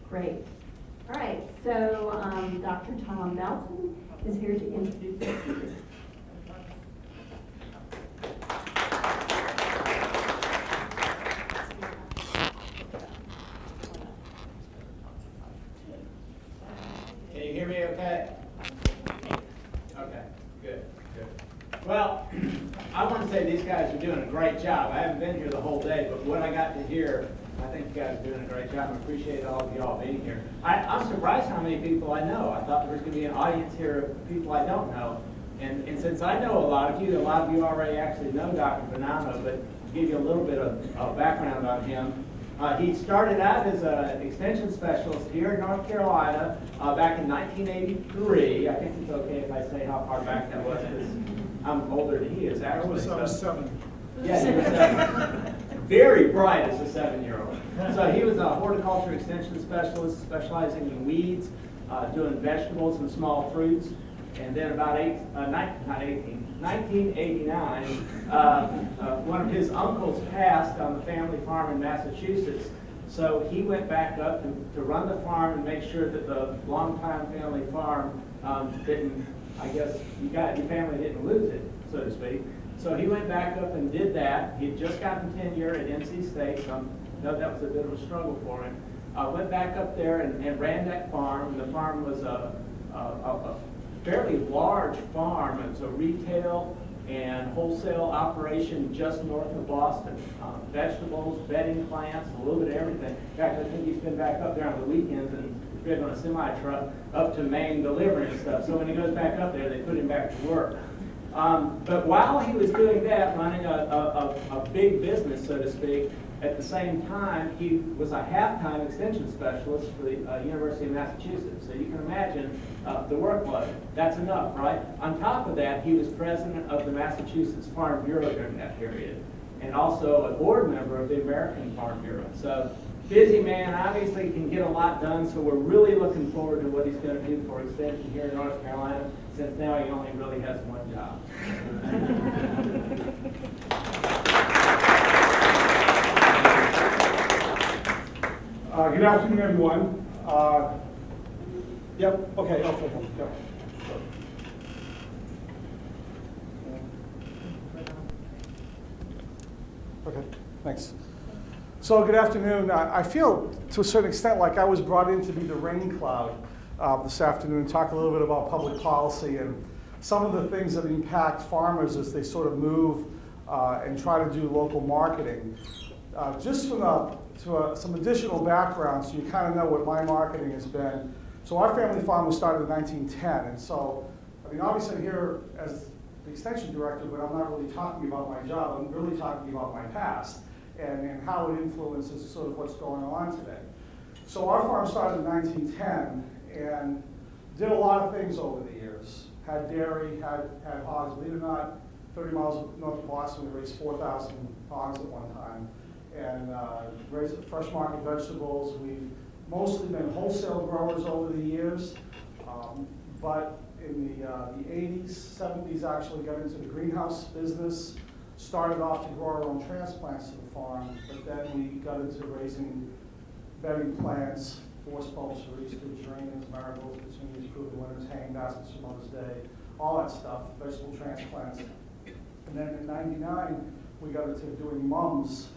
Great. All right, so Dr. Tom Melton is here to introduce the speakers. Can you hear me okay? Okay, good. Well, I want to say these guys are doing a great job. I haven't been here the whole day, but what I got to hear, I think you guys are doing a great job. I appreciate all of y'all being here. I'm surprised how many people I know. I thought there was going to be an audience here of people I don't know. And since I know a lot of you already actually know Dr. Bonanno, but to give you a little bit of background about him. He started out as an extension specialist here in North Carolina back in 1983. I think it's okay if I say how far back that was, because I'm older than he is, actually. I was 7. Yeah, he was 7. Very bright as a 7-year-old. So he was a horticulture extension specialist specializing in weeds, doing vegetables and small fruits. And then about 1989, one of his uncles passed on the family farm in Massachusetts. So he went back up to run the farm and make sure that the longtime family farm didn't, I guess, your family didn't lose it, so to speak. So he went back up and did that. He had just gotten tenure at NC State, so I know that was a bit of a struggle for him. Went back up there and ran that farm. The farm was a fairly large farm. It was a retail and wholesale operation just north of Boston. Vegetables, bedding plants, a little bit of everything. In fact, I think he's been back up there on the weekends and driven on a semi-truck up to Maine delivering stuff. So when he goes back up there, they put him back to work. But while he was doing that, running a big business, so to speak, at the same time, he was a half-time extension specialist for the University of Massachusetts. So you can imagine the workload. That's enough, right? On top of that, he was president of the Massachusetts Farm Bureau during that period, and also a board member of the American Farm Bureau. So busy man, obviously can get a lot done, so we're really looking forward to what he's going to do for extension here in North Carolina, since now he only really has one job. Good afternoon, everyone. Yep, okay, I'll flip them. Yep. Okay, thanks. So good afternoon. I feel to a certain extent like I was brought in to be the rain cloud this afternoon, talk a little bit about public policy and some of the things that impact farmers as they sort of move and try to do local marketing. Just from some additional background so you kind of know what my marketing has been. So our family farm was started in 1910, and so, I mean, obviously I'm here as the extension director, but I'm not really talking about my job, I'm really talking about my past and how it influences sort of what's going on today. So our farm started in 1910 and did a lot of things over the years. Had dairy, had hogs, believe it or not, 30 miles north of Boston, we raised 4,000 hogs at one time. And raised fresh market vegetables. We've mostly been wholesale growers over the years, but in the 80s, 70s actually got into the greenhouse business, started off to grow our own transplants to the farm, but then we got into raising bedding plants, force bulbs for Easter, geraniums, marigolds, petunias, proven winners, hanging baskets for Mother's Day, all that stuff, vegetable transplants. And then in '99, we got into doing mums.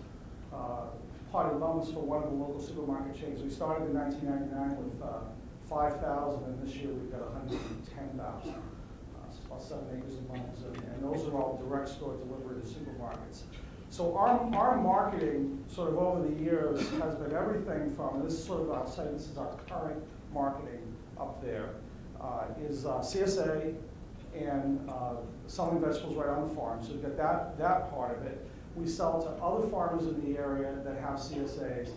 Potted mums for one of the local supermarket chains. We started in 1999 with 5,000, and this year we've got 110,000. It's about 7 acres of mums, and those are all direct store delivery to supermarkets. So our marketing sort of over the years has been everything from, and this is sort of, I'll say this is our current marketing up there, is CSA and selling vegetables right on the farm. So we've got that part of it. We sell to other farmers in the area that have CSAs,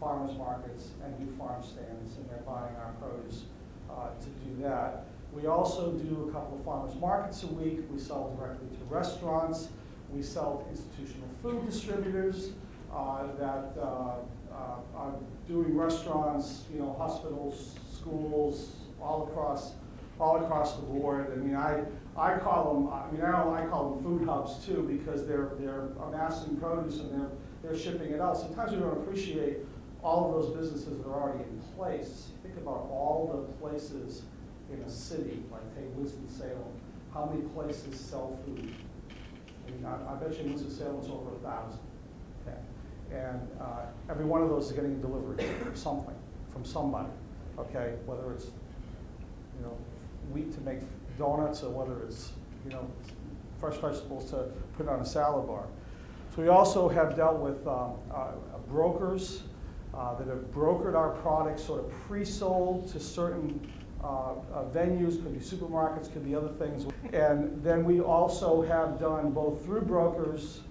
farmers markets, and do farm stands, and they're buying our produce to do that. We also do a couple of farmers markets a week. We sell directly to restaurants. We sell to institutional food distributors that are doing restaurants, hospitals, schools, all across the board. I mean, I call them. I call them food hubs too, because they're amassing produce and they're shipping it out. Sometimes we don't appreciate all of those businesses that are already in place. Think about all the places in a city, like take Winston-Salem. How many places sell food? I mean, I bet you Winston-Salem is over 1,000. Okay. And every one of those is getting a delivery or something from somebody. Okay, whether it's wheat to make donuts or whether it's fresh vegetables to put on a salad bar. So we also have dealt with brokers that have brokered our products, sort of pre-sold to certain venues, could be supermarkets, could be other things. And then we also have done both through brokers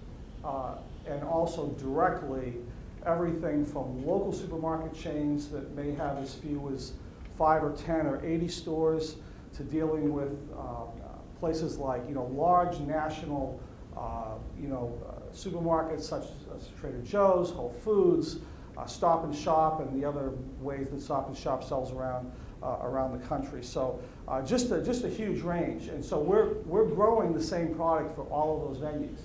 and also directly everything from local supermarket chains that may have as few as 5 or 10 or 80 stores to dealing with places like large national supermarkets such as Trader Joe's, Whole Foods, Stop and Shop, and the other ways that Stop and Shop sells around the country. So just a huge range, and so we're growing the same product for all of those venues.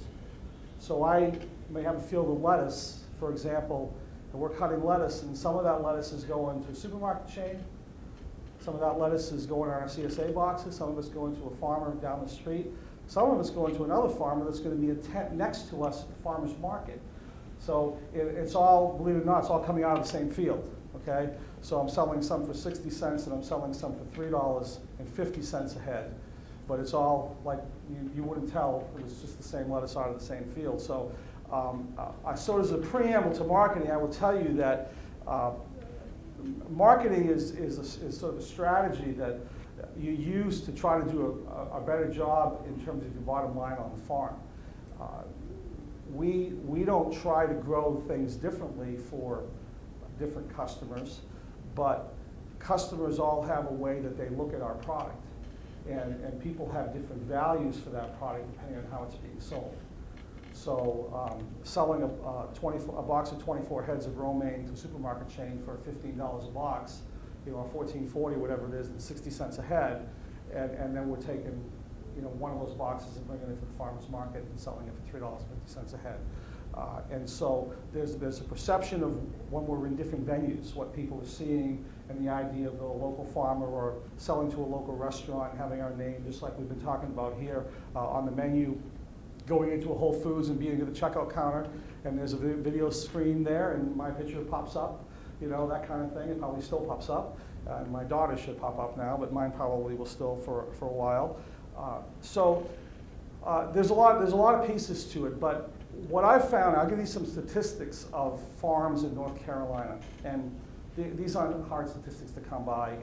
So I may have a field of lettuce, for example, and we're cutting lettuce, and some of that lettuce is going to a supermarket chain. Some of that lettuce is going in our CSA boxes. Some of it's going to a farmer down the street. Some of it's going to another farmer that's going to be a tent next to us at the farmer's market. So it's all, believe it or not, it's all coming out of the same field, okay? So I'm selling some for 60 cents and I'm selling some for $3.50 a head. But it's all like, you wouldn't tell it was just the same lettuce out of the same field. So so as a preamble to marketing, I will tell you that marketing is sort of a strategy that you use to try to do a better job in terms of your bottom line on the farm. We don't try to grow things differently for different customers, but customers all have a way that they look at our product, and people have different values for that product depending on how it's being sold. So selling a box of 24 heads of romaine to a supermarket chain for $15 a box, or $14.40, whatever it is, and 60 cents a head, and then we're taking one of those boxes and bringing it to the farmer's market and selling it for $3.50 a head. And so there's a perception of when we're in different venues, what people are seeing, and the idea of the local farmer or selling to a local restaurant and having our name, just like we've been talking about here, on the menu, going into a Whole Foods and being at the checkout counter, and there's a video screen there, and my picture pops up, that kind of thing. It probably still pops up. And my daughter should pop up now, but mine probably will still for a while. So there's a lot of pieces to it, but what I've found, I'll give you some statistics of farms in North Carolina, and these aren't hard statistics to come by,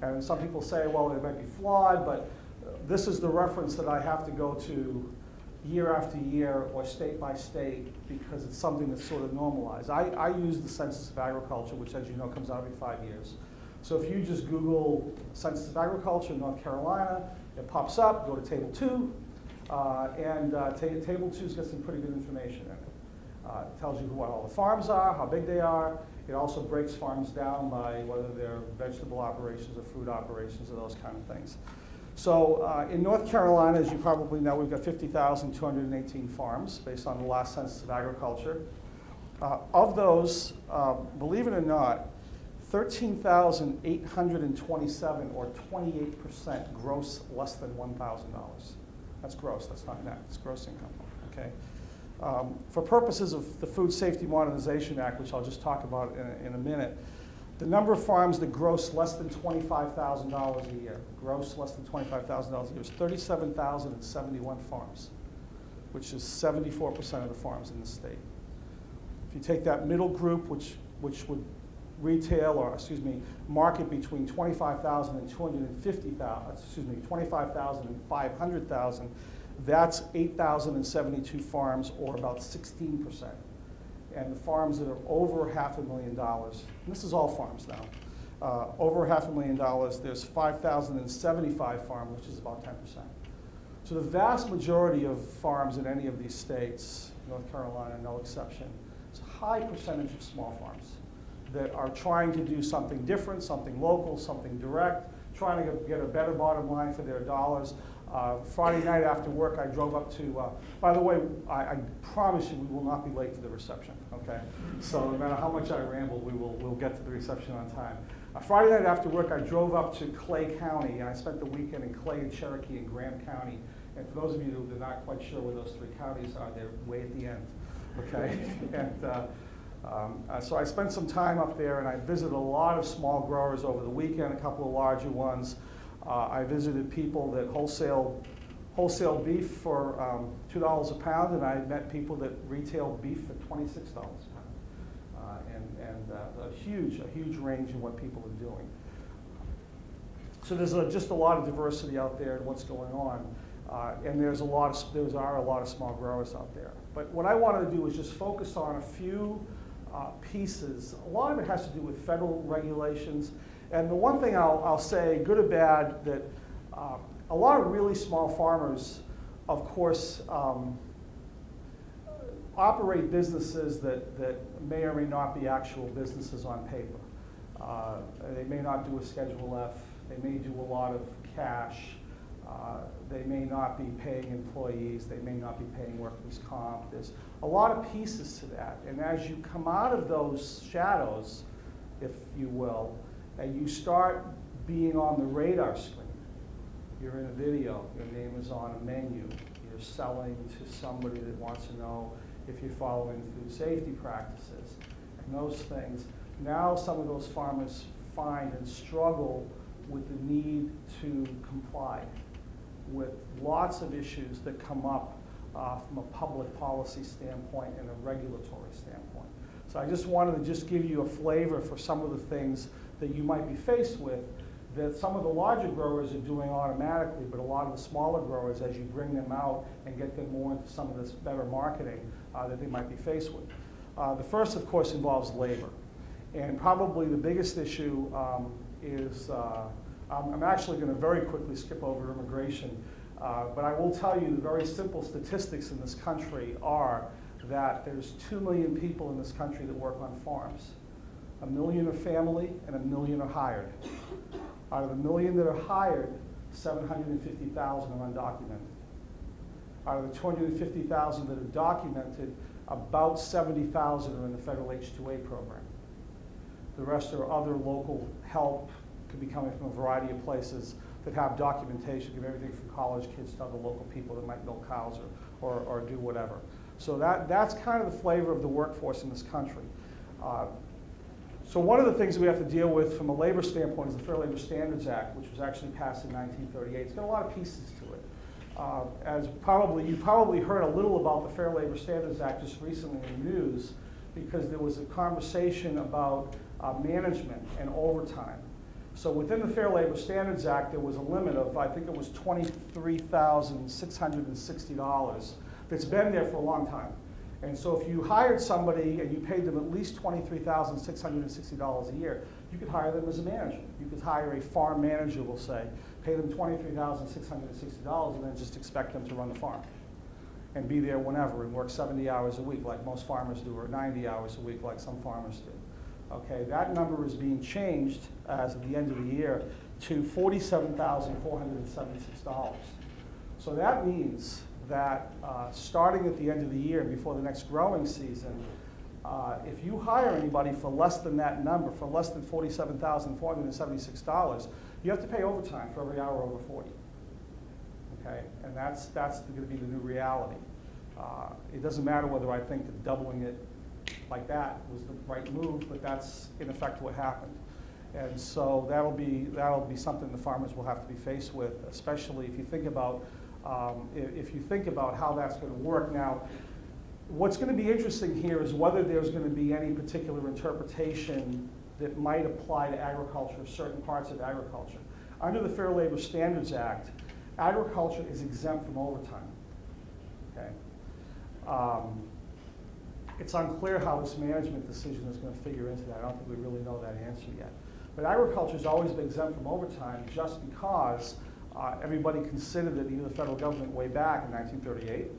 and some people say, well, they might be flawed, but this is the reference that I have to go to year after year or state by state because it's something that's sort of normalized. I use the Census of Agriculture, which, as you know, comes out every 5 years. So if you just Google Census of Agriculture, North Carolina, it pops up, go to Table 2, and Table 2's got some pretty good information in it. It tells you what all the farms are, how big they are. It also breaks farms down by whether they're vegetable operations or food operations or those kind of things. So in North Carolina, as you probably know, we've got 50,218 farms based on the last Census of Agriculture. Of those, believe it or not, 13,827, or 28%, gross less than $1,000. That's gross, that's not net, it's gross income, okay? For purposes of the Food Safety Modernization Act, which I'll just talk about in a minute, the number of farms that gross less than $25,000 a year, gross less than $25,000 a year, is 37,071 farms, which is 74% of the farms in the state. If you take that middle group, which would retail, or market between 25,000 and 250,000, 25,000 and 500,000, that's 8,072 farms, or about 16%. And the farms that are over $500,000, and this is all farms now, over $500,000, there's 5,075 farms, which is about 10%. So the vast majority of farms in any of these states, North Carolina, no exception, it's a high percentage of small farms that are trying to do something different, something local, something direct, trying to get a better bottom line for their dollars. Friday night after work, I drove up to, by the way, I promise you we will not be late for the reception, okay? So no matter how much I ramble, we'll get to the reception on time. Friday night after work, I drove up to Clay County, and I spent the weekend in Clay and Cherokee and Graham County. And for those of you who are not quite sure where those three counties are, they're way at the end, okay? And so I spent some time up there, and I visited a lot of small growers over the weekend, a couple of larger ones. I visited people that wholesale beef for $2 a pound, and I met people that retail beef for $26 a pound. And a huge range in what people are doing. So there's just a lot of diversity out there in what's going on, and there are a lot of small growers out there. But what I wanted to do was just focus on a few pieces. A lot of it has to do with federal regulations, and the one thing I'll say, good or bad, that a lot of really small farmers, of course, operate businesses that may or may not be actual businesses on paper. They may not do a Schedule F. They may do a lot of cash. They may not be paying employees. They may not be paying workers' comp. There's a lot of pieces to that. And as you come out of those shadows, if you will, and you start being on the radar screen, you're in a video, your name is on a menu, you're selling to somebody that wants to know if you're following food safety practices and those things. Now some of those farmers find and struggle with the need to comply with lots of issues that come up from a public policy standpoint and a regulatory standpoint. So I just wanted to give you a flavor for some of the things that you might be faced with that some of the larger growers are doing automatically, but a lot of the smaller growers, as you bring them out and get them more into some of this better marketing, that they might be faced with. The first, of course, involves labor. And probably the biggest issue is, I'm actually going to very quickly skip over immigration, but I will tell you the very simple statistics in this country are that there's 2 million people in this country that work on farms. 1 million are family and 1 million are hired. Out of the 1 million that are hired, 750,000 are undocumented. Out of the 250,000 that are documented, about 70,000 are in the federal H-2A program. The rest are other local help, could be coming from a variety of places that have documentation, give everything from college kids to other local people that might milk cows or do whatever. So that's kind of the flavor of the workforce in this country. So one of the things we have to deal with from a labor standpoint is the Fair Labor Standards Act, which was actually passed in 1938. It's got a lot of pieces to it. You probably heard a little about the Fair Labor Standards Act just recently in the news because there was a conversation about management and overtime. So within the Fair Labor Standards Act, there was a limit of, I think it was $23,660 that's been there for a long time. And so if you hired somebody and you paid them at least $23,660 a year, you could hire them as a manager. You could hire a farm manager, we'll say, pay them $23,660 and then just expect them to run the farm and be there whenever and work 70 hours a week like most farmers do, or 90 hours a week like some farmers do. Okay, that number is being changed as of the end of the year to $47,476. So that means that starting at the end of the year, before the next growing season, if you hire anybody for less than that number, for less than $47,476, you have to pay overtime for every hour over 40. Okay, and that's going to be the new reality. It doesn't matter whether I think that doubling it like that was the right move, but that's in effect what happened. And so that'll be something the farmers will have to be faced with, especially if you think about how that's going to work. Now, what's going to be interesting here is whether there's going to be any particular interpretation that might apply to agriculture, certain parts of agriculture. Under the Fair Labor Standards Act, agriculture is exempt from overtime. Okay. It's unclear how this management decision is going to figure into that. I don't think we really know that answer yet. But agriculture has always been exempt from overtime just because everybody considered it, even the federal government way back in 1938,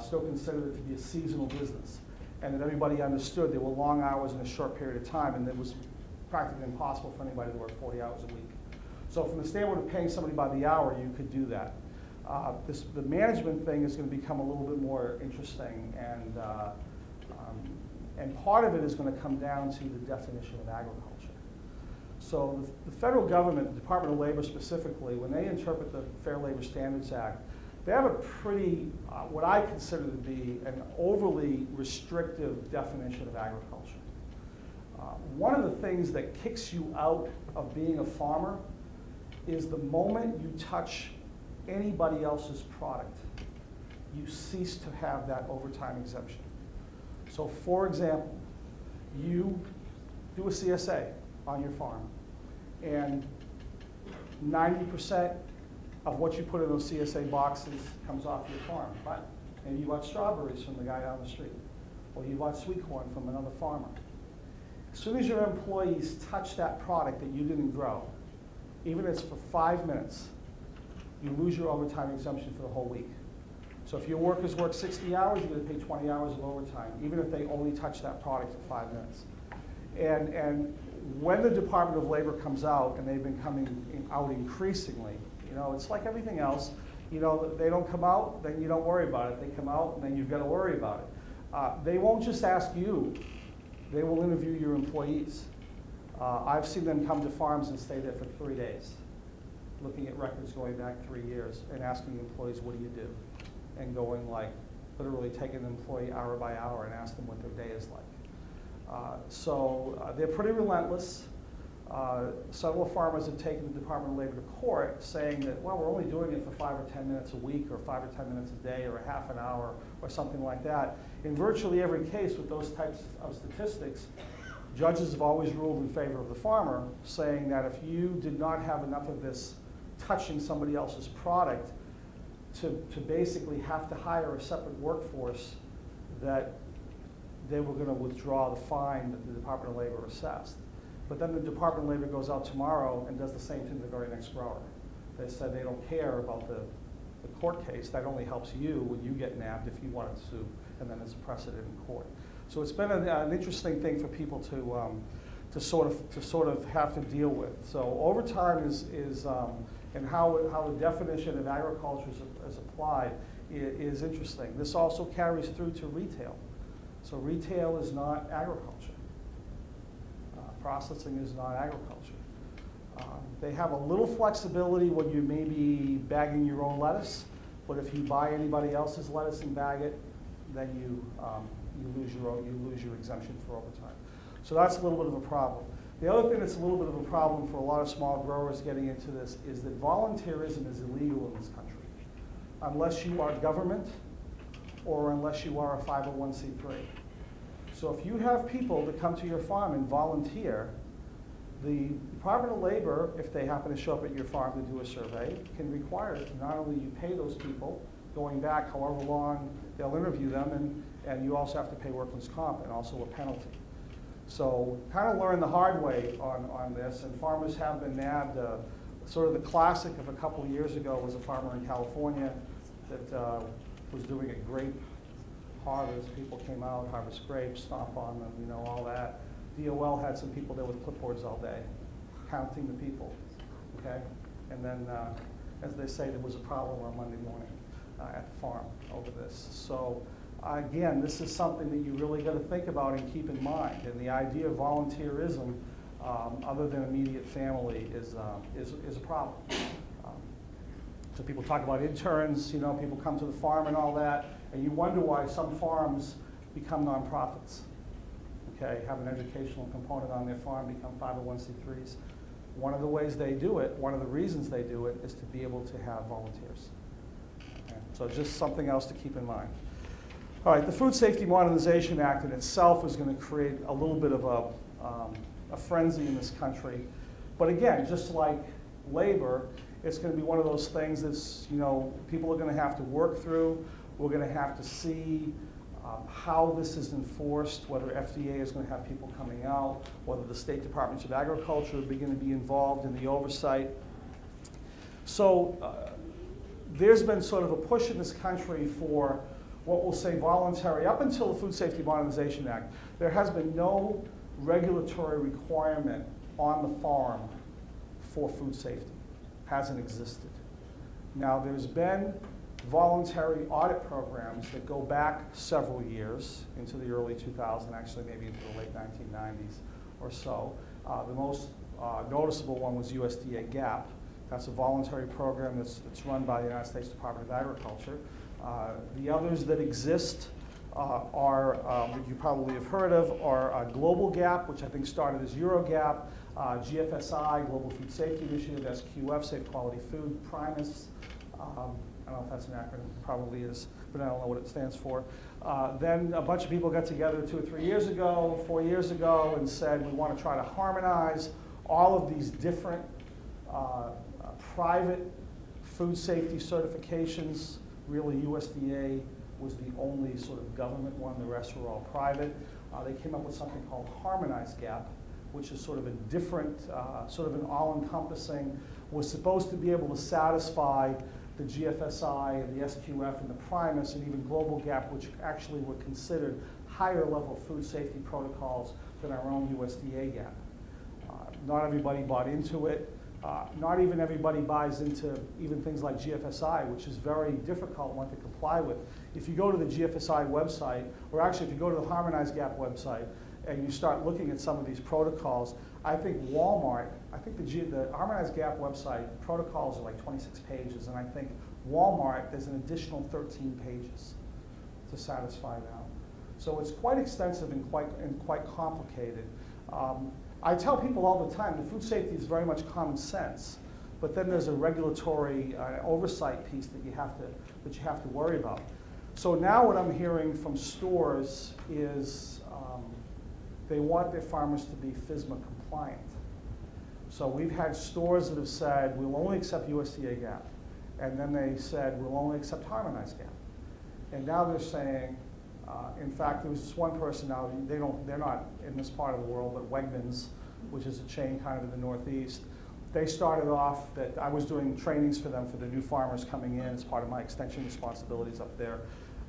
still considered it to be a seasonal business. And that everybody understood there were long hours in a short period of time, and it was practically impossible for anybody to work 40 hours a week. So from the standpoint of paying somebody by the hour, you could do that. The management thing is going to become a little bit more interesting, and part of it is going to come down to the definition of agriculture. So the federal government, the Department of Labor specifically, when they interpret the Fair Labor Standards Act, they have a pretty, what I consider to be an overly restrictive definition of agriculture. One of the things that kicks you out of being a farmer is the moment you touch anybody else's product, you cease to have that overtime exemption. So for example, you do a CSA on your farm, and 90% of what you put in those CSA boxes comes off your farm. But maybe you bought strawberries from the guy down the street, or you bought sweet corn from another farmer. As soon as your employees touch that product that you didn't grow, even if it's for 5 minutes, you lose your overtime exemption for the whole week. So if your workers work 60 hours, you're going to pay 20 hours of overtime, even if they only touch that product for 5 minutes. And when the Department of Labor comes out, and they've been coming out increasingly, you know, it's like everything else. You know, they don't come out, then you don't worry about it. They come out, and then you've got to worry about it. They won't just ask you. They will interview your employees. I've seen them come to farms and stay there for 3 days, looking at records going back 3 years and asking employees, what do you do? And going like, literally taking an employee hour by hour and ask them what their day is like. So they're pretty relentless. Several farmers have taken the Department of Labor to court saying that, well, we're only doing it for 5 or 10 minutes a week, or 5 or 10 minutes a day, or a half an hour, or something like that. In virtually every case with those types of statistics, judges have always ruled in favor of the farmer, saying that if you did not have enough of this touching somebody else's product to basically have to hire a separate workforce, that they were going to withdraw the fine that the Department of Labor assessed. But then the Department of Labor goes out tomorrow and does the same thing to the very next grower. They said they don't care about the court case. That only helps you when you get nabbed if you want to sue, and then there's a precedent in court. So it's been an interesting thing for people to sort of have to deal with. So overtime is and how the definition of agriculture is applied is interesting. This also carries through to retail. So retail is not agriculture. Processing is not agriculture. They have a little flexibility when you may be bagging your own lettuce, but if you buy anybody else's lettuce and bag it, then you lose your exemption for overtime. So that's a little bit of a problem. The other thing that's a little bit of a problem for a lot of small growers getting into this is that volunteerism is illegal in this country, unless you are government or unless you are a 501c3. So if you have people that come to your farm and volunteer, the Department of Labor, if they happen to show up at your farm to do a survey, can require that not only you pay those people, going back however long they'll interview them, and you also have to pay workman's comp and also a penalty. So kind of learned the hard way on this, and farmers have been nabbed. Sort of the classic of a couple of years ago was a farmer in California that was doing a grape harvest. People came out, harvest grapes, stomp on them, you know, all that. DOL had some people there with clipboards all day, counting the people, okay? And then, as they say, there was a problem on Monday morning at the farm over this. So, again, this is something that you really got to think about and keep in mind. And the idea of volunteerism, other than immediate family, is a problem. So people talk about interns, you know, people come to the farm and all that, and you wonder why some farms become nonprofits. Okay, have an educational component on their farm, become 501c3s. One of the ways they do it, one of the reasons they do it, is to be able to have volunteers. Okay, so just something else to keep in mind. All right, the Food Safety Modernization Act in itself is going to create a little bit of a frenzy in this country. But again, just like labor, it's going to be one of those things that's, you know, people are going to have to work through. We're going to have to see how this is enforced, whether FDA is going to have people coming out, whether the state departments of agriculture are going to be involved in the oversight. So there's been sort of a push in this country for what we'll say voluntary. Up until the Food Safety Modernization Act, there has been no regulatory requirement on the farm for food safety. Hasn't existed. Now, there's been voluntary audit programs that go back several years into the early 2000s, actually maybe into the late 1990s or so. The most noticeable one was USDA Gap. That's a voluntary program that's run by the United States Department of Agriculture. The others that exist that you probably have heard of are Global Gap, which I think started as Eurogap, GFSI, Global Food Safety Initiative, SQF, Safe Quality Food, Primus. I don't know if that's an acronym, it probably is, but I don't know what it stands for. Then a bunch of people got together 2 or 3 years ago, 4 years ago, and said we want to try to harmonize all of these different private food safety certifications. Really, USDA was the only sort of government one, the rest were all private. They came up with something called Harmonized Gap, which is sort of a different, sort of an all-encompassing, was supposed to be able to satisfy the GFSI and the SQF and the Primus and even Global Gap, which actually were considered higher level food safety protocols than our own USDA Gap. Not everybody bought into it. Not even everybody buys into even things like GFSI, which is very difficult one to comply with. If you go to the GFSI website, or actually if you go to the Harmonized Gap website and you start looking at some of these protocols, I think Walmart, I think the Harmonized Gap website protocols are like 26 pages, and I think Walmart, there's an additional 13 pages to satisfy now. So it's quite extensive and quite complicated. I tell people all the time, the food safety is very much common sense, but then there's a regulatory oversight piece that you have to worry about. So now what I'm hearing from stores is they want their farmers to be FSMA compliant. So we've had stores that have said, we'll only accept USDA Gap. And then they said, we'll only accept Harmonized Gap. And now they're saying, in fact, there was this one person now, they're not in this part of the world, but Wegmans, which is a chain kind of in the Northeast, they started off that I was doing trainings for them for the new farmers coming in as part of my extension responsibilities up there.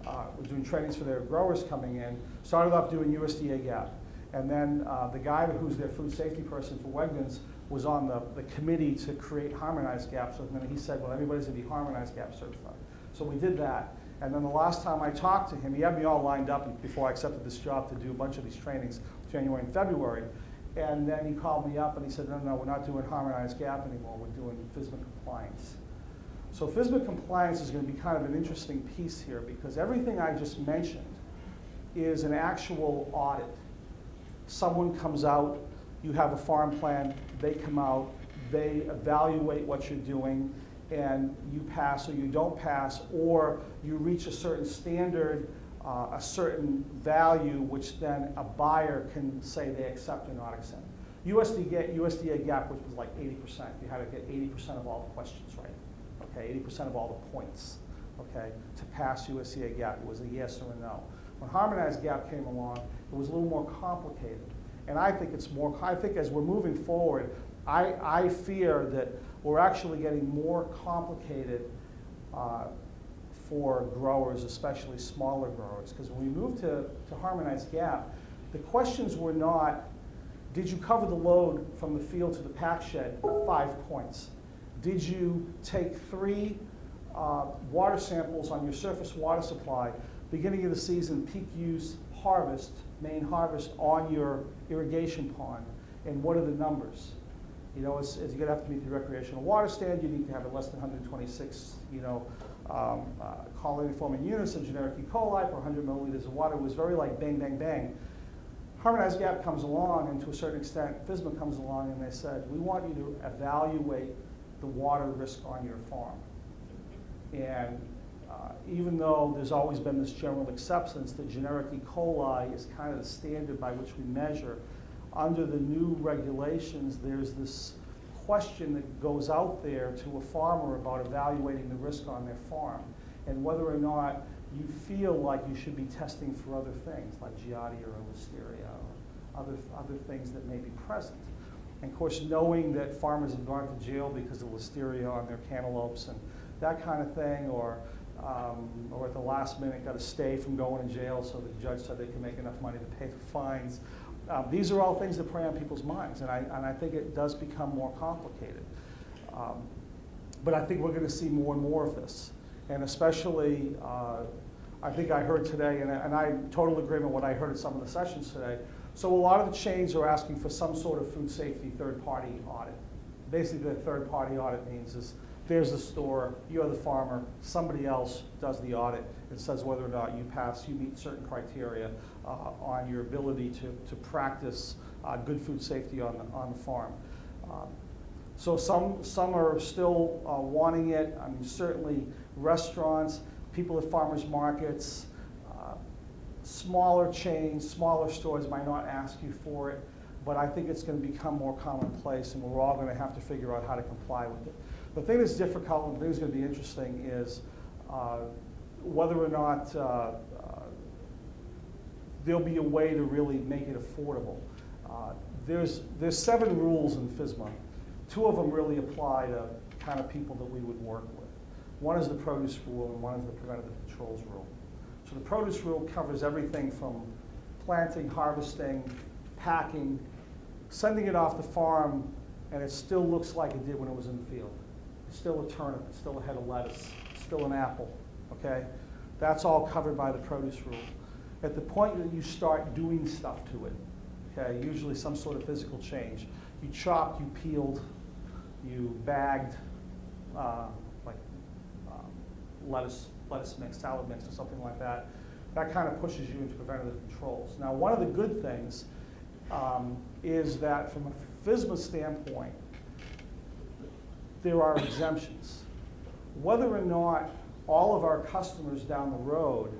We're doing trainings for their growers coming in, started off doing USDA Gap. And then the guy who's their food safety person for Wegmans was on the committee to create Harmonized Gap. So then he said, well, everybody's gonna be Harmonized Gap certified. So we did that. And then the last time I talked to him, he had me all lined up before I accepted this job to do a bunch of these trainings, January and February. And then he called me up and he said, no, we're not doing Harmonized Gap anymore, we're doing FSMA compliance. So FSMA compliance is going to be kind of an interesting piece here because everything I just mentioned is an actual audit. Someone comes out, you have a farm plan, they come out, they evaluate what you're doing, and you pass or you don't pass, or you reach a certain standard, a certain value, which then a buyer can say they accept or not accept. USDA Gap, which was like 80%, you had to get 80% of all the questions right, okay, 80% of all the points, okay, to pass USDA Gap. It was a yes or a no. When Harmonized Gap came along, it was a little more complicated. And I think it's more, I think as we're moving forward, I fear that we're actually getting more complicated for growers, especially smaller growers. Because when we moved to Harmonized Gap, the questions were not, did you cover the load from the field to the pack shed? 5 points. Did you take 3 water samples on your surface water supply, beginning of the season, peak use, harvest, main harvest on your irrigation pond, and what are the numbers? You know, as you're gonna have to meet the recreational water standard, you need to have less than 126, colony forming units of generic E. coli per 100 milliliters of water. It was very like bang, bang, bang. Harmonized Gap comes along, and to a certain extent, FSMA comes along, and they said, we want you to evaluate the water risk on your farm. And even though there's always been this general acceptance that generic E. coli is kind of the standard by which we measure, under the new regulations, there's this question that goes out there to a farmer about evaluating the risk on their farm and whether or not you feel like you should be testing for other things like Giardia or Listeria or other things that may be present. And of course, knowing that farmers have gone to jail because of Listeria on their cantaloupes and that kind of thing, or at the last minute got a stay from going to jail so the judge said they can make enough money to pay the fines. These are all things that prey on people's minds, and I think it does become more complicated. But I think we're going to see more and more of this. And especially, I think I heard today, and I total agreement with what I heard at some of the sessions today. So a lot of the chains are asking for some sort of food safety third-party audit. Basically, the third-party audit means is there's the store, you're the farmer, somebody else does the audit and says whether or not you meet certain criteria on your ability to practice good food safety on the farm. So some are still wanting it. I mean, certainly restaurants, people at farmers markets, smaller chains, smaller stores might not ask you for it, but I think it's going to become more commonplace, and we're all going to have to figure out how to comply with it. The thing that's difficult and the thing that's going to be interesting is whether or not there'll be a way to really make it affordable. There's 7 rules in FSMA. 2 of them really apply to kind of people that we would work with. One is the produce rule and one is the preventative controls rule. So the produce rule covers everything from planting, harvesting, packing, sending it off the farm, and it still looks like it did when it was in the field. It's still a turnip, it's still a head of lettuce, it's still an apple, okay? That's all covered by the produce rule. At the point that you start doing stuff to it, okay, usually some sort of physical change, you chopped, you peeled, you bagged, lettuce mix, salad mix, or something like that, that kind of pushes you into preventative controls. Now, one of the good things is that from a FSMA standpoint, there are exemptions. Whether or not all of our customers down the road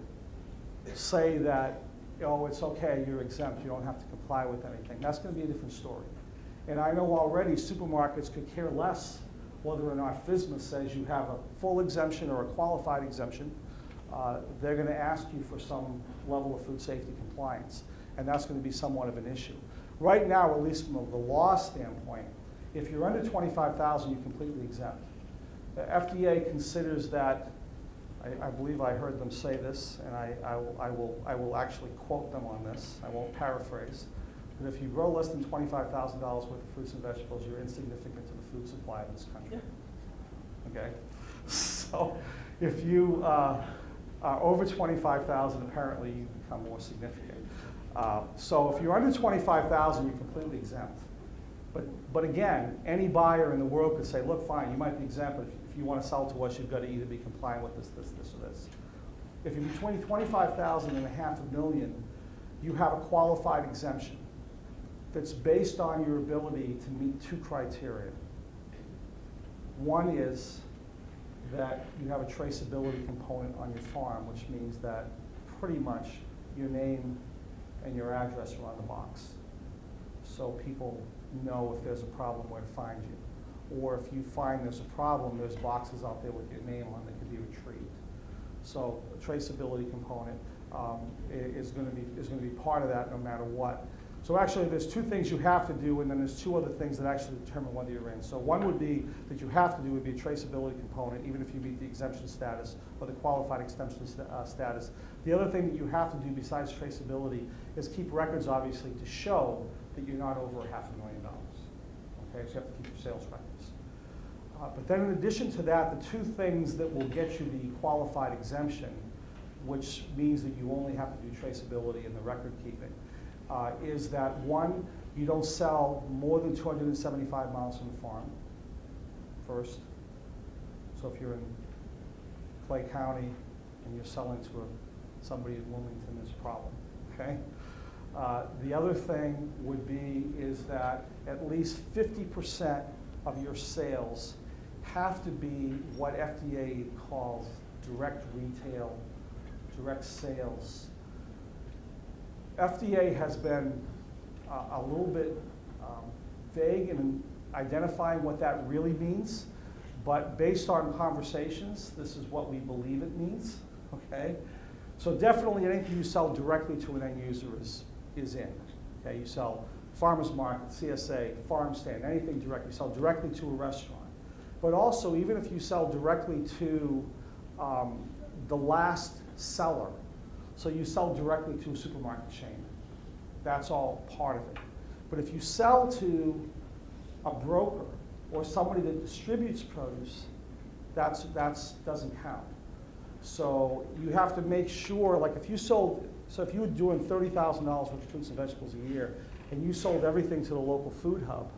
say that, oh, it's okay, you're exempt, you don't have to comply with anything, that's going to be a different story. And I know already supermarkets could care less whether or not FSMA says you have a full exemption or a qualified exemption. They're going to ask you for some level of food safety compliance, and that's going to be somewhat of an issue. Right now, at least from the law standpoint, if you're under 25,000, you're completely exempt. The FDA considers that, I believe I heard them say this, and I will actually quote them on this. I won't paraphrase. But if you grow less than $25,000 worth of fruits and vegetables, you're insignificant to the food supply of this country. Yeah. Okay? So if you are over 25,000, apparently you become more significant. So if you're under 25,000, you're completely exempt. But again, any buyer in the world could say, look, fine, you might be exempt, but if you want to sell to us, you've got to either be compliant with this, or this. If you're between 25,000 and $500,000, you have a qualified exemption that's based on your ability to meet 2 criteria. One is that you have a traceability component on your farm, which means that pretty much your name and your address are on the box. So people know if there's a problem where to find you. Or if you find there's a problem, there's boxes out there with your name on that can be retrieved. So a traceability component is going to be part of that no matter what. So actually there's 2 things you have to do, and then there's 2 other things that actually determine whether you're in. So one would be that you have to do would be a traceability component, even if you meet the exemption status or the qualified exemption status. The other thing that you have to do besides traceability is keep records, obviously, to show that you're not over $500,000. Okay, so you have to keep your sales records. But then in addition to that, the 2 things that will get you the qualified exemption, which means that you only have to do traceability and the record keeping, is that 1, you don't sell more than 275 miles from the farm, first. So if you're in Clay County and you're selling to somebody in Wilmington, there's a problem, okay? The other thing would be is that at least 50% of your sales have to be what FDA calls direct retail, direct sales. FDA has been a little bit vague in identifying what that really means, but based on conversations, this is what we believe it means, okay? So definitely anything you sell directly to an end user is in, okay? You sell farmer's market, CSA, farm stand, anything direct, you sell directly to a restaurant. But also, even if you sell directly to the last seller, so you sell directly to a supermarket chain, that's all part of it. But if you sell to a broker or somebody that distributes produce, doesn't count. So you have to make sure, like if you sold, so if you were doing $30,000 worth of fruits and vegetables a year, and you sold everything to the local food hub,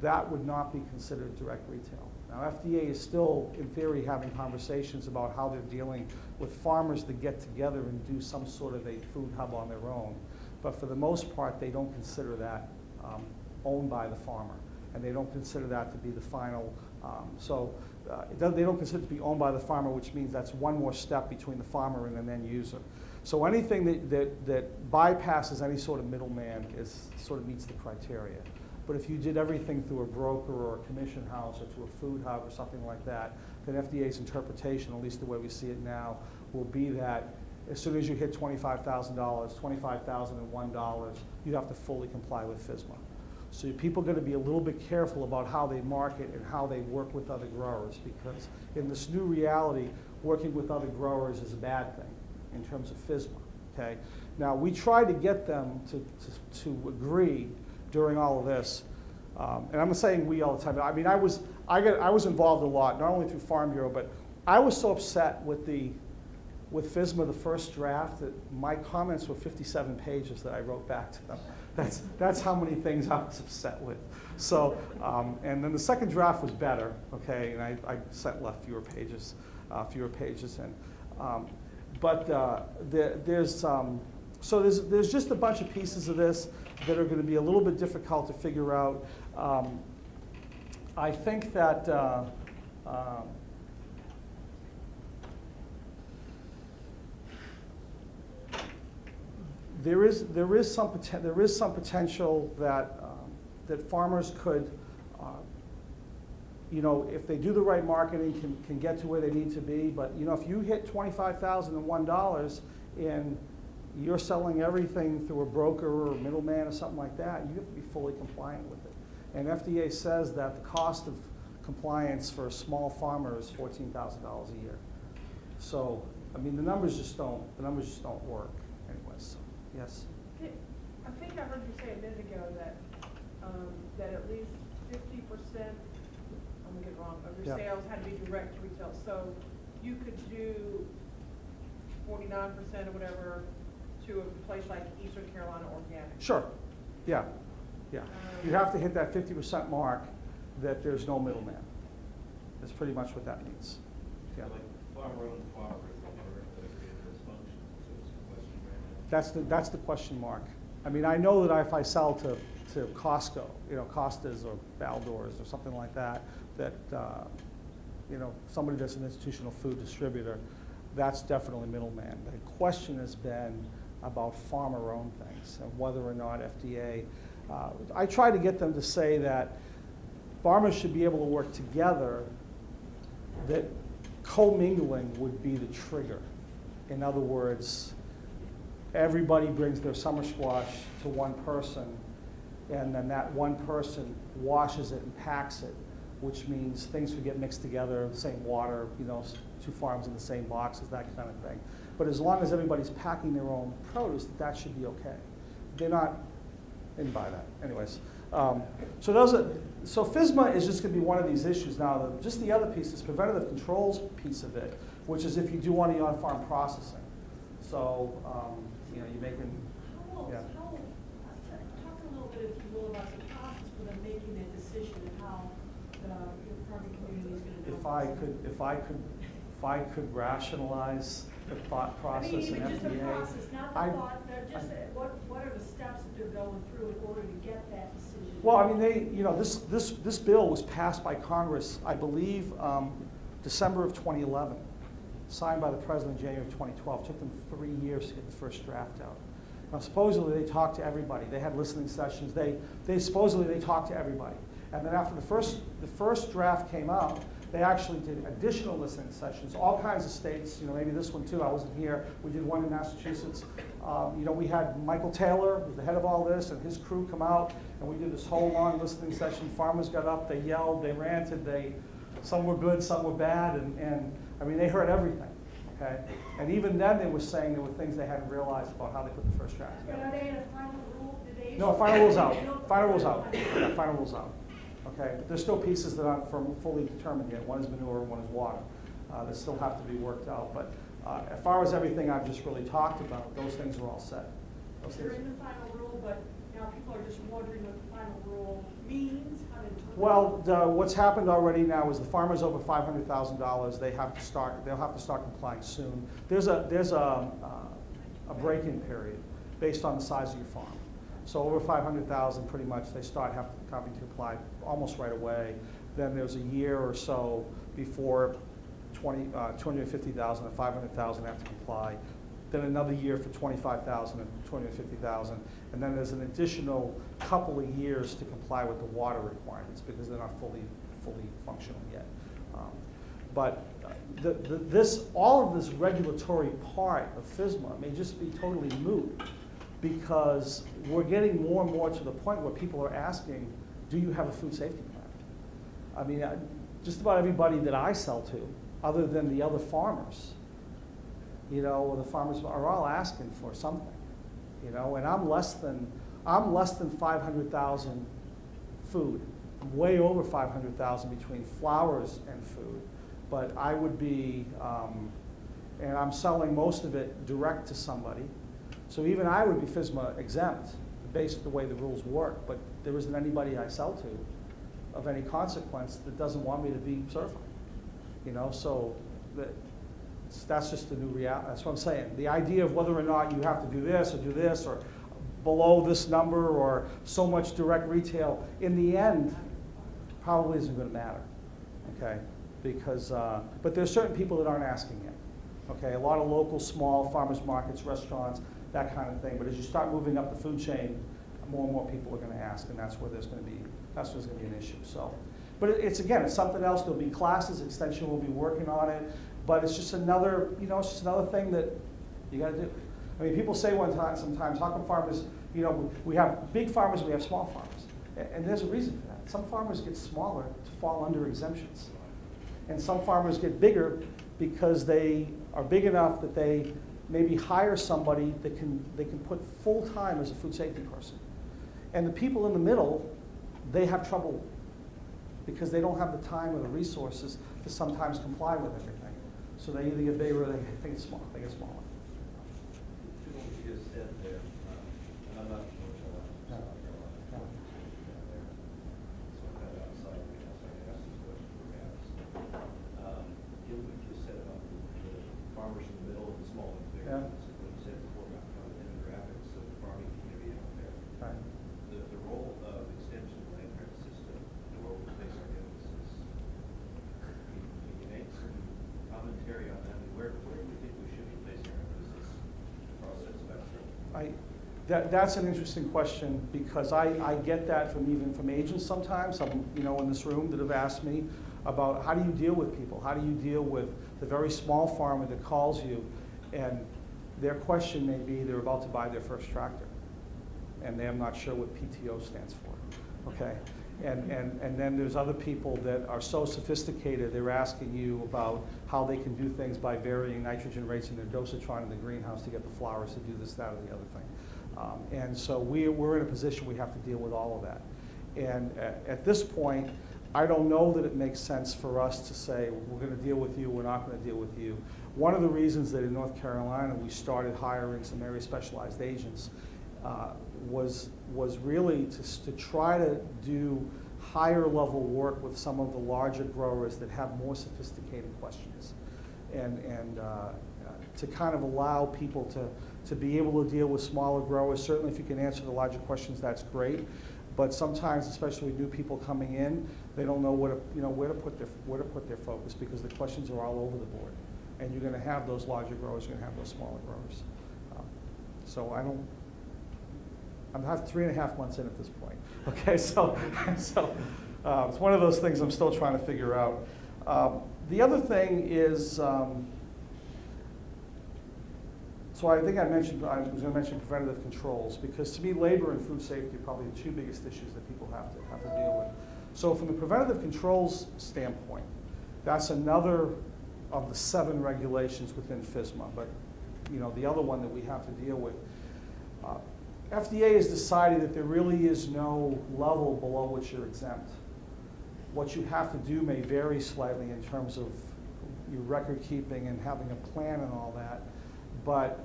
that would not be considered direct retail. Now, FDA is still, in theory, having conversations about how they're dealing with farmers that get together and do some sort of a food hub on their own. But for the most part, they don't consider that owned by the farmer. And they don't consider that to be the final, they don't consider it to be owned by the farmer, which means that's one more step between the farmer and an end user. So anything that bypasses any sort of middleman sort of meets the criteria. But if you did everything through a broker or a commission house or to a food hub or something like that, then FDA's interpretation, at least the way we see it now, will be that as soon as you hit $25,000, $25,001, you have to fully comply with FSMA. So people are going to be a little bit careful about how they market and how they work with other growers, because in this new reality, working with other growers is a bad thing in terms of FSMA. Okay? Now, we tried to get them to agree during all of this, and I'm saying we all the time. I mean, I was involved a lot, not only through Farm Bureau, but I was so upset with FSMA, the first draft, that my comments were 57 pages that I wrote back to them. That's how many things I was upset with. So, and then the second draft was better, okay, and I sent left fewer pages in. There's just a bunch of pieces of this that are going to be a little bit difficult to figure out. I think that there is some potential that farmers could, if they do the right marketing, can get to where they need to be. But if you hit $25,001 and you're selling everything through a broker or a middleman or something like that, you have to be fully compliant with it. And FDA says that the cost of compliance for a small farmer is $14,000 a year. So, I mean, the numbers just don't work. Anyways, so, yes. I think I heard you say a minute ago that at least 50%, I'm gonna get it wrong, of your sales had to be direct to retail. So you could do 49% or whatever to a place like Eastern Carolina Organic. Sure. Yeah. Yeah. You have to hit that 50% mark that there's no middleman. That's pretty much what that means. Yeah. Like farmer-owned cooperative, dysfunctional. That's the question mark. I mean, I know that if I sell to Costco, Costas or Baldors or something like that, somebody that's an institutional food distributor, that's definitely middleman. The question has been about farmer-owned things and whether or not FDA, I try to get them to say that farmers should be able to work together, that commingling would be the trigger. In other words, everybody brings their summer squash to one person, and then that one person washes it and packs it, which means things would get mixed together, the same water, two farms in the same boxes, that kind of thing. But as long as everybody's packing their own produce, that should be okay. They're not, they didn't buy that. Anyways, so FSMA is just going to be one of these issues. Now, just the other piece is preventative controls piece of it, which is if you do any on-farm processing. So, you're making, yeah. Talk a little bit, if you will, about the process for them making that decision and how the farming community is going to do it. If I could rationalize the thought process in FDA. Just the process, not the thought. Just what are the steps that they're going through in order to get that decision? Well, I mean, this bill was passed by Congress, I believe, December of 2011, signed by the president in January of 2012. It took them 3 years to get the first draft out. Now, supposedly they talked to everybody. They had listening sessions. They supposedly talked to everybody. And then after the first draft came out, they actually did additional listening sessions. All kinds of states, maybe this one too. I wasn't here. We did one in Massachusetts. We had Michael Taylor, who's the head of all this, and his crew come out, and we did this whole long listening session. Farmers got up, they yelled, they ranted, some were good, some were bad, and I mean, they heard everything. Okay, and even then they were saying there were things they hadn't realized about how they put the first draft together. But are they in a final rule? No, final rule's out. Final rule's out. Yeah, final rule's out. Okay, but there's still pieces that aren't fully determined yet. One is manure and one is water. That still have to be worked out. But as far as everything I've just really talked about, those things are all set. Those They're things- in the final rule, but now people are just wondering what the final rule means, how to interpret it. Well, what's happened already now is the farmers over $500,000, they'll have to start complying soon. There's a break-in period based on the size of your farm. So over 500,000, pretty much, they start having to apply almost right away. Then there's a year or so before 250,000 and 500,000 have to comply. Then another year for 25,000 and 250,000. And then there's an additional couple of years to comply with the water requirements because they're not fully functional yet. But all of this regulatory part of FSMA may just be totally moot because we're getting more and more to the point where people are asking, do you have a food safety plan? I mean, just about everybody that I sell to, other than the other farmers, you know, the farmers are all asking for something, you know, and I'm less than 500,000 food, way over 500,000 between flowers and food, but I would be, and I'm selling most of it direct to somebody, so even I would be FSMA exempt based on the way the rules work, but there isn't anybody I sell to of any consequence that doesn't want me to be certified, you know, so that's just the new reality. That's what I'm saying. The idea of whether or not you have to do this or below this number or so much direct retail, in the end, probably isn't going to matter, okay? Because, but there's certain people that aren't asking yet, okay? A lot of local, small farmers markets, restaurants, that kind of thing. But as you start moving up the food chain, more and more people are going to ask, and that's where there's going to be an issue. So, but it's something else. There'll be classes. Extension will be working on it. But it's just another, you know, it's just another thing that you got to do. I mean, people say sometimes, how come farmers, you know, we have big farmers, we have small farmers. And there's a reason for that. Some farmers get smaller to fall under exemptions. And some farmers get bigger because they are big enough that they maybe hire somebody that they can put full time as a food safety person. And the people in the middle, they have trouble because they don't have the time or the resources to sometimes comply with everything. So they either get bigger or they get smaller. To what you just said there, and I'm not from North Carolina, South Carolina. So I'm kind of outside, so I can ask this question perhaps. Given what you just said about the farmers in the middle and the small and big, Yeah. what you said before about kind of the demographics of the farming community out there. Right. The role of extension land grant system, the role we place our emphasis. Can you make some commentary on that? I mean, where do you think we should be placing our emphasis across that spectrum? That's an interesting question because I get that even from agents sometimes, you know, in this room that have asked me about how do you deal with people? How do you deal with the very small farmer that calls you and their question may be they're about to buy their first tractor and they're not sure what PTO stands for, okay? And then there's other people that are so sophisticated, they're asking you about how they can do things by varying nitrogen rates in their dosatron in the greenhouse to get the flowers to do this, that, or the other thing. And so we're in a position we have to deal with all of that. And at this point, I don't know that it makes sense for us to say, we're going to deal with you, we're not going to deal with you. One of the reasons that in North Carolina we started hiring some area specialized agents was really to try to do higher level work with some of the larger growers that have more sophisticated questions. And to kind of allow people to be able to deal with smaller growers. Certainly if you can answer the larger questions, that's great. But sometimes, especially with new people coming in, they don't know where to put their focus because the questions are all over the board. And you're going to have those larger growers, you're going to have those smaller growers. So I'm 3.5 months in at this point. Okay, so it's one of those things I'm still trying to figure out. The other thing is, so I think I was going to mention preventative controls because to me, labor and food safety are probably the two biggest issues that people have to deal with. So from the preventative controls standpoint, that's another of the 7 regulations within FSMA, but you know, the other one that we have to deal with. FDA has decided that there really is no level below which you're exempt. What you have to do may vary slightly in terms of your record keeping and having a plan and all that. But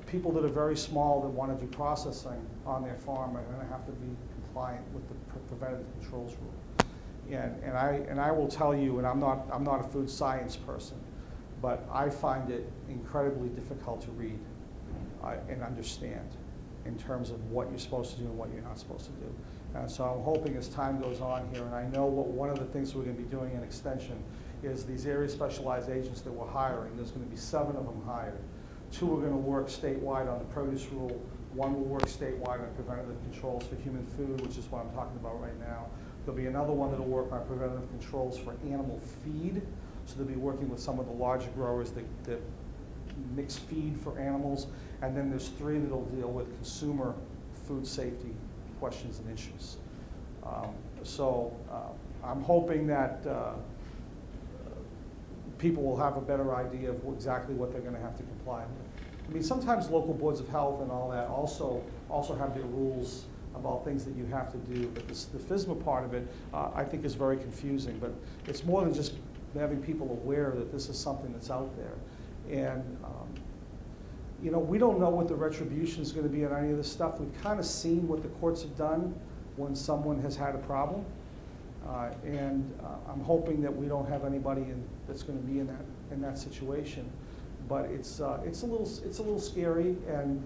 people that are very small that want to do processing on their farm are going to have to be compliant with the preventative controls rule. And I will tell you, and I'm not a food science person, but I find it incredibly difficult to read and understand in terms of what you're supposed to do and what you're not supposed to do. And so I'm hoping as time goes on here, and I know one of the things we're going to be doing in Extension is these area specialized agents that we're hiring, there's going to be 7 of them hired. 2 are going to work statewide on the produce rule. 1 will work statewide on preventative controls for human food, which is what I'm talking about right now. There'll be another one that'll work on preventative controls for animal feed. So they'll be working with some of the larger growers that mix feed for animals. And then there's 3 that'll deal with consumer food safety questions and issues. I'm hoping that people will have a better idea of exactly what they're going to have to comply with. I mean, sometimes local boards of health and all that also have their rules about things that you have to do. But the FSMA part of it, I think, is very confusing. But it's more than just having people aware that this is something that's out there. And you know, we don't know what the retribution is going to be on any of this stuff. We've kind of seen what the courts have done when someone has had a problem. I'm hoping that we don't have anybody that's going to be in that situation. But it's a little scary, and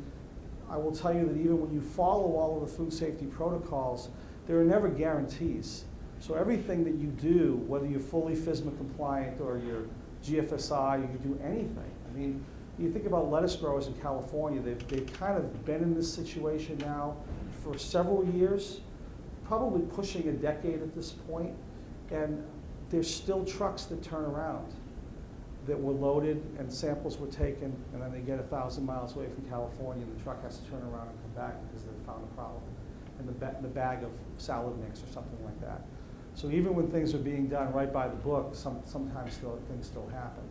I will tell you that even when you follow all of the food safety protocols, there are never guarantees. So everything that you do, whether you're fully FSMA compliant or you're GFSI, or you do anything. I mean, you think about lettuce growers in California, they've kind of been in this situation now for several years, probably pushing a decade at this point, and there's still trucks that turn around that were loaded and samples were taken, and then they get 1,000 miles away from California, and the truck has to turn around and come back because they found a problem in the bag of salad mix or something like that. So even when things are being done right by the book, sometimes things still happen.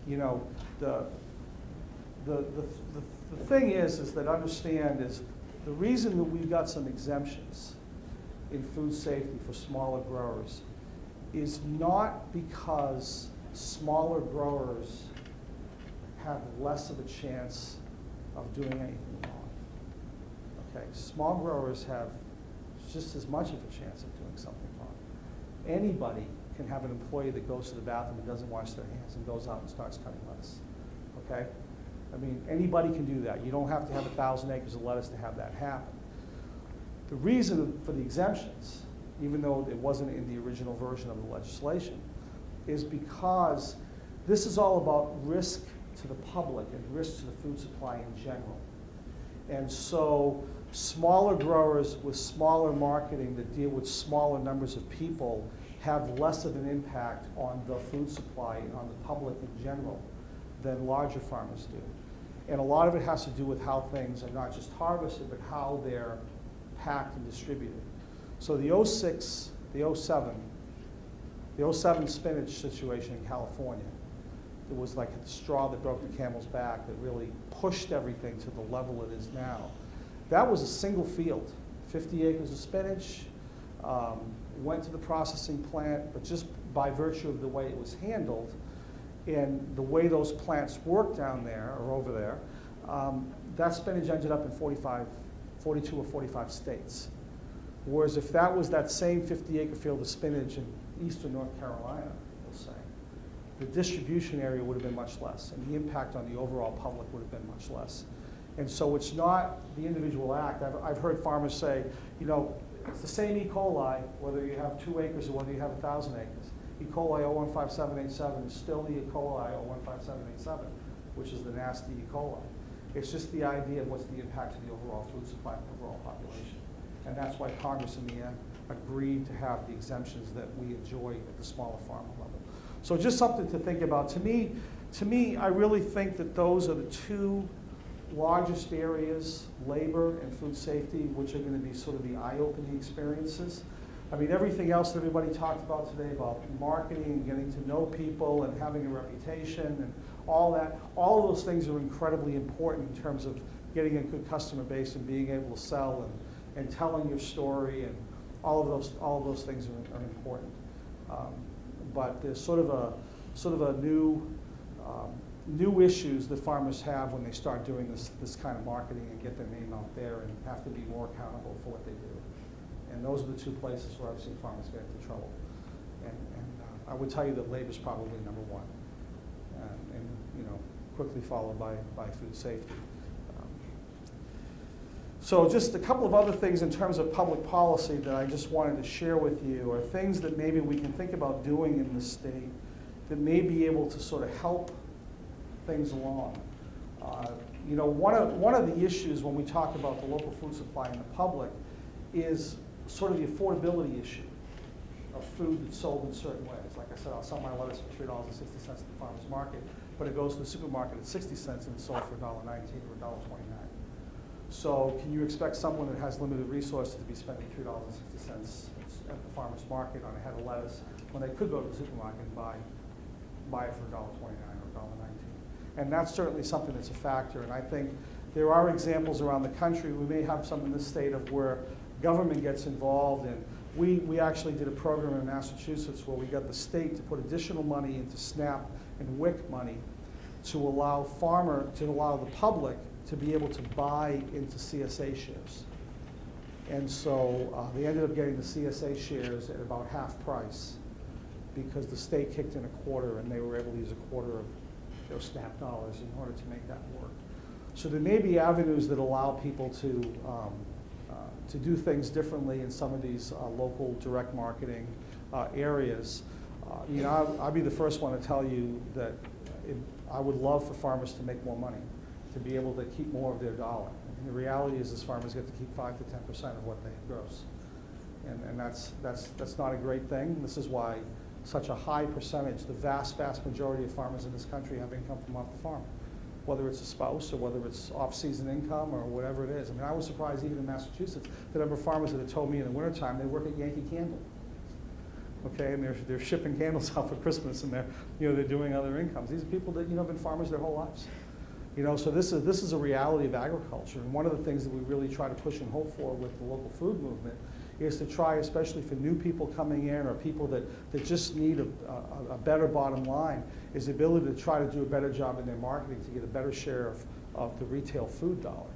You know, the thing is that understand is the reason that we've got some exemptions in food safety for smaller growers is not because smaller growers have less of a chance of doing anything wrong. Okay, small growers have just as much of a chance of doing something wrong. Anybody can have an employee that goes to the bathroom and doesn't wash their hands and goes out and starts cutting lettuce. Okay? I mean, anybody can do that. You don't have to have 1,000 acres of lettuce to have that happen. The reason for the exemptions, even though it wasn't in the original version of the legislation, is because this is all about risk to the public and risk to the food supply in general. And so smaller growers with smaller marketing that deal with smaller numbers of people have less of an impact on the food supply and on the public in general than larger farmers do. And a lot of it has to do with how things are not just harvested, but how they're packed and distributed. So the 07 spinach situation in California, it was like the straw that broke the camel's back that really pushed everything to the level it is now. That was a single field, 50 acres of spinach, went to the processing plant, but just by virtue of the way it was handled and the way those plants work down there or over there, that spinach ended up in 42 or 45 states. Whereas if that was that same 50-acre field of spinach in eastern North Carolina, we'll say, the distribution area would have been much less, and the impact on the overall public would have been much less. And so it's not the individual act. I've heard farmers say, you know, it's the same E. coli, whether you have 2 acres or whether you have 1,000 acres. E. coli 015787 is still the E. coli 015787, which is the nasty E. coli. It's just the idea of what's the impact of the overall food supply and overall population. And that's why Congress in the end agreed to have the exemptions that we enjoy at the smaller farmer level. So just something to think about. To me, I really think that those are the 2 largest areas, labor and food safety, which are going to be sort of the eye-opening experiences. I mean, everything else that everybody talked about today about marketing and getting to know people and having a reputation and all that, all of those things are incredibly important in terms of getting a good customer base and being able to sell and telling your story all of those things are important. But there's sort of a new issues that farmers have when they start doing this kind of marketing and get their name out there and have to be more accountable for what they do. And those are the two places where I've seen farmers get into trouble. And I would tell you that labor is probably number one, and quickly followed by food safety. So just a couple of other things in terms of public policy that I just wanted to share with you are things that maybe we can think about doing in the state that may be able to sort of help things along. One of the issues when we talk about the local food supply in the public is sort of the affordability issue of food that's sold in certain ways. Like I said, I'll sell my lettuce for $3.60 at the farmer's market, but it goes to the supermarket at 60 cents and it's sold for $1.19 or $1.29. So can you expect someone that has limited resources to be spending $3.60 at the farmer's market on a head of lettuce when they could go to the supermarket and buy it for $1.29 or $1.19? And that's certainly something that's a factor. And I think there are examples around the country. We may have some in this state of where government gets involved. And we actually did a program in Massachusetts where we got the state to put additional money into SNAP and WIC money to allow the public to be able to buy into CSA shares. And so they ended up getting the CSA shares at about half price because the state kicked in a quarter and they were able to use a quarter of their SNAP dollars in order to make that work. So there may be avenues that allow people to do things differently in some of these local direct marketing areas. I'll be the first one to tell you that I would love for farmers to make more money, to be able to keep more of their dollar. And the reality is farmers get to keep 5 to 10% of what they gross. And that's not a great thing. This is why such a high percentage, the vast majority of farmers in this country have income from off the farm, whether it's a spouse or whether it's off-season income or whatever it is. I mean, I was surprised even in Massachusetts that there were farmers that had told me in the wintertime they work at Yankee Candle. Okay, and they're shipping candles out for Christmas, and they're doing other incomes. These are people that have been farmers their whole lives. So this is a reality of agriculture, and one of the things that we really try to push and hope for with the local food movement is to try, especially for new people coming in or people that just need a better bottom line, is the ability to try to do a better job in their marketing to get a better share of the retail food dollar.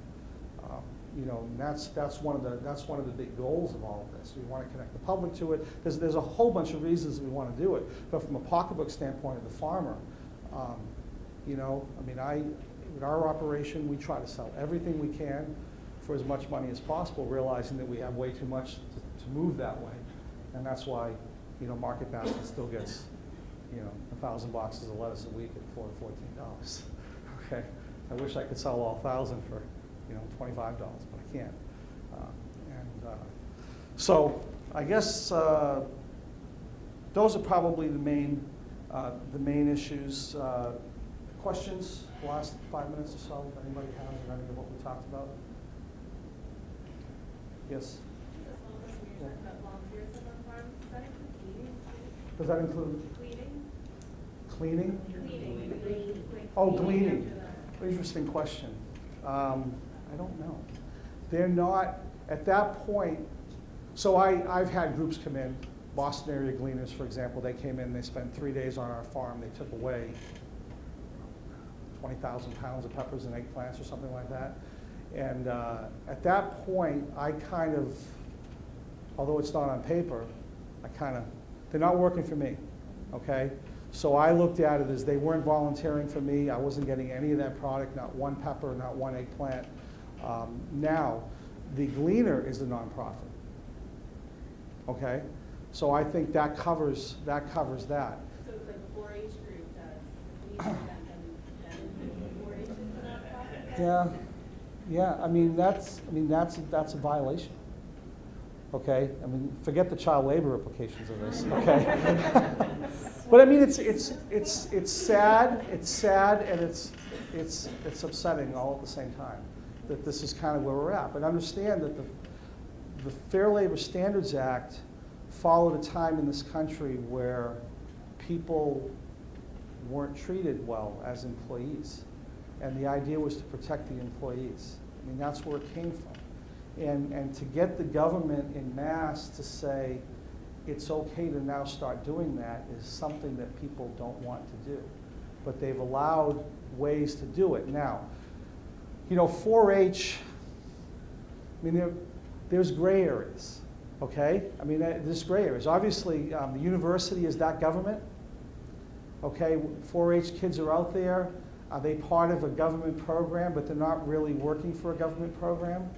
And that's one of the big goals of all of this. We want to connect the public to it. There's a whole bunch of reasons we want to do it, but from a pocketbook standpoint of the farmer, in our operation, we try to sell everything we can for as much money as possible, realizing that we have way too much to move that way. And that's why, Market Basket still gets, 1,000 boxes of lettuce a week at $4 to $14. Okay, I wish I could sell all 1,000 for, $25, but I can't. So I guess those are probably the main issues. Questions? The last 5 minutes or so, if anybody has on any of what we talked about? Yes. Does that include cleaning? Oh, gleaning. Interesting question. I don't know. They're not, at that point, so I've had groups come in, Boston area gleaners, for example, they came in, they spent 3 days on our farm, they took away 20,000 pounds of peppers and eggplants or something like that. And at that point, I kind of, although it's not on paper, they're not working for me, okay? So I looked at it as they weren't volunteering for me. I wasn't getting any of that product, not one pepper, not one eggplant. Now, the gleaner is the nonprofit, okay? So I think that covers that. So it's like a 4-H group does and 4-H is the nonprofit? Yeah. I mean that's a violation. Okay. I mean, forget the child labor implications of this. Okay. But I mean, it's sad. It's sad, and it's upsetting all at the same time that this is kind of where we're at. But understand that the Fair Labor Standards Act followed a time in this country where people weren't treated well as employees. And the idea was to protect the employees. I mean, that's where it came from. And to get the government in mass to say it's okay to now start doing that is something that people don't want to do. But they've allowed ways to do it. Now, 4-H, I mean, there's gray areas, okay? I mean, there's gray areas. Obviously, the university is that government, okay? 4-H kids are out there. Are they part of a government program, but they're not really working for a government program?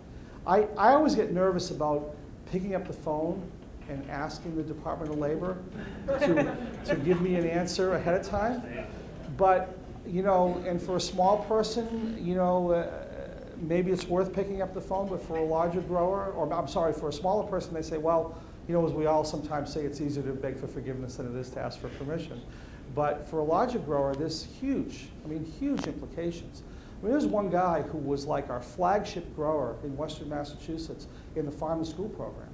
I always get nervous about picking up the phone and asking the Department of Labor to give me an answer ahead of time. But, and for a small person, maybe it's worth picking up the phone, but for a larger grower, or I'm sorry, for a smaller person, they say, well, as we all sometimes say, it's easier to beg for forgiveness than it is to ask for permission. But for a larger grower, there's huge implications. I mean, there's one guy who was like our flagship grower in Western Massachusetts in the farm to school program.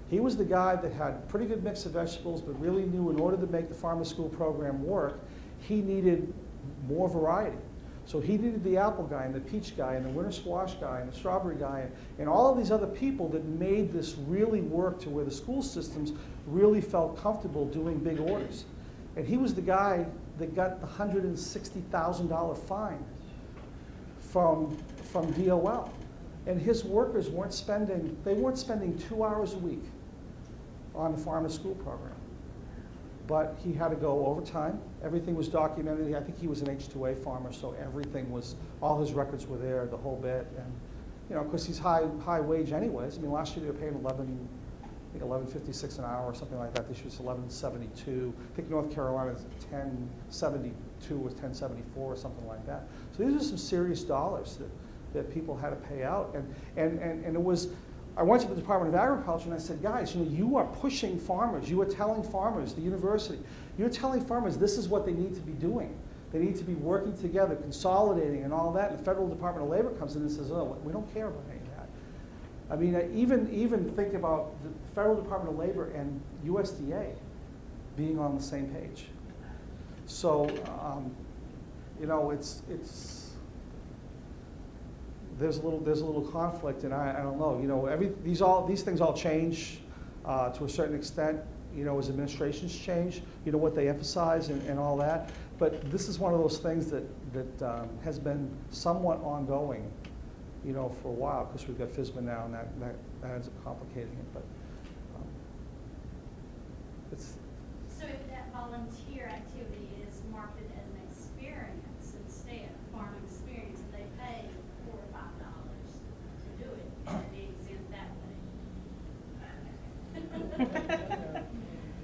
He was the guy that had a pretty good mix of vegetables, but really knew in order to make the farm to school program work, he needed more variety. So he needed the apple guy and the peach guy and the winter squash guy and the strawberry guy and all of these other people that made this really work to where the school systems really felt comfortable doing big orders. And he was the guy that got the $160,000 fine from DOL. And his workers weren't spending 2 hours a week on the farm to school program. But he had to go overtime. Everything was documented. I think he was an H-2A farmer, so everything was, all his records were there, the whole bit. And, of course, he's high wage anyways. I mean, last year they were paying $11.56 an hour or something like that. This year it's $11.72. I think North Carolina's $10.72 or $10.74 or something like that. So these are some serious dollars that people had to pay out. And it was, I went to the Department of Agriculture and I said, guys, you are pushing farmers. You are telling farmers, the university, you're telling farmers this is what they need to be doing. They need to be working together, consolidating and all that. And the Federal Department of Labor comes in and says, oh, we don't care about any of that. I mean, even think about the Federal Department of Labor and USDA being on the same page. So, there's a little conflict, and I don't know. These things all change to a certain extent. As administrations change, what they emphasize and all that. But this is one of those things that has been somewhat ongoing, for a while, because we've got FSMA now, and that ends up complicating it. But it's. So if that volunteer activity is marketed as an experience instead, a farm experience, and they pay $4 or $5 to do it, it'd be exempt that way.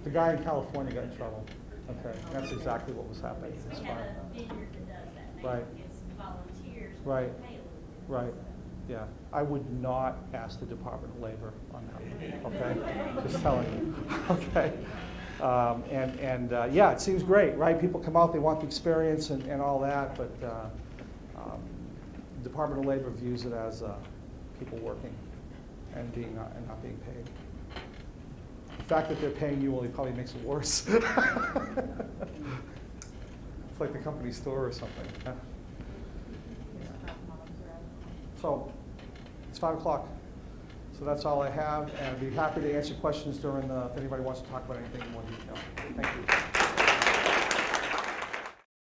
The guy in California got in trouble. Okay, that's exactly what was happening. It's We have fine. a vineyard that does that now. Right. It's volunteers, but Right. they pay a little bit. Right. Yeah, I would not ask the Department of Labor on that one, okay? Just telling you, okay? Yeah, it seems great, right? People come out, they want the experience and all that, but the Department of Labor views it as people working and not being paid. The fact that they're paying you only probably makes it worse. It's like the company store or something. Yeah. So, it's 5 o'clock. So that's all I have, and I'd be happy to answer questions during if anybody wants to talk about anything in more detail. Thank you.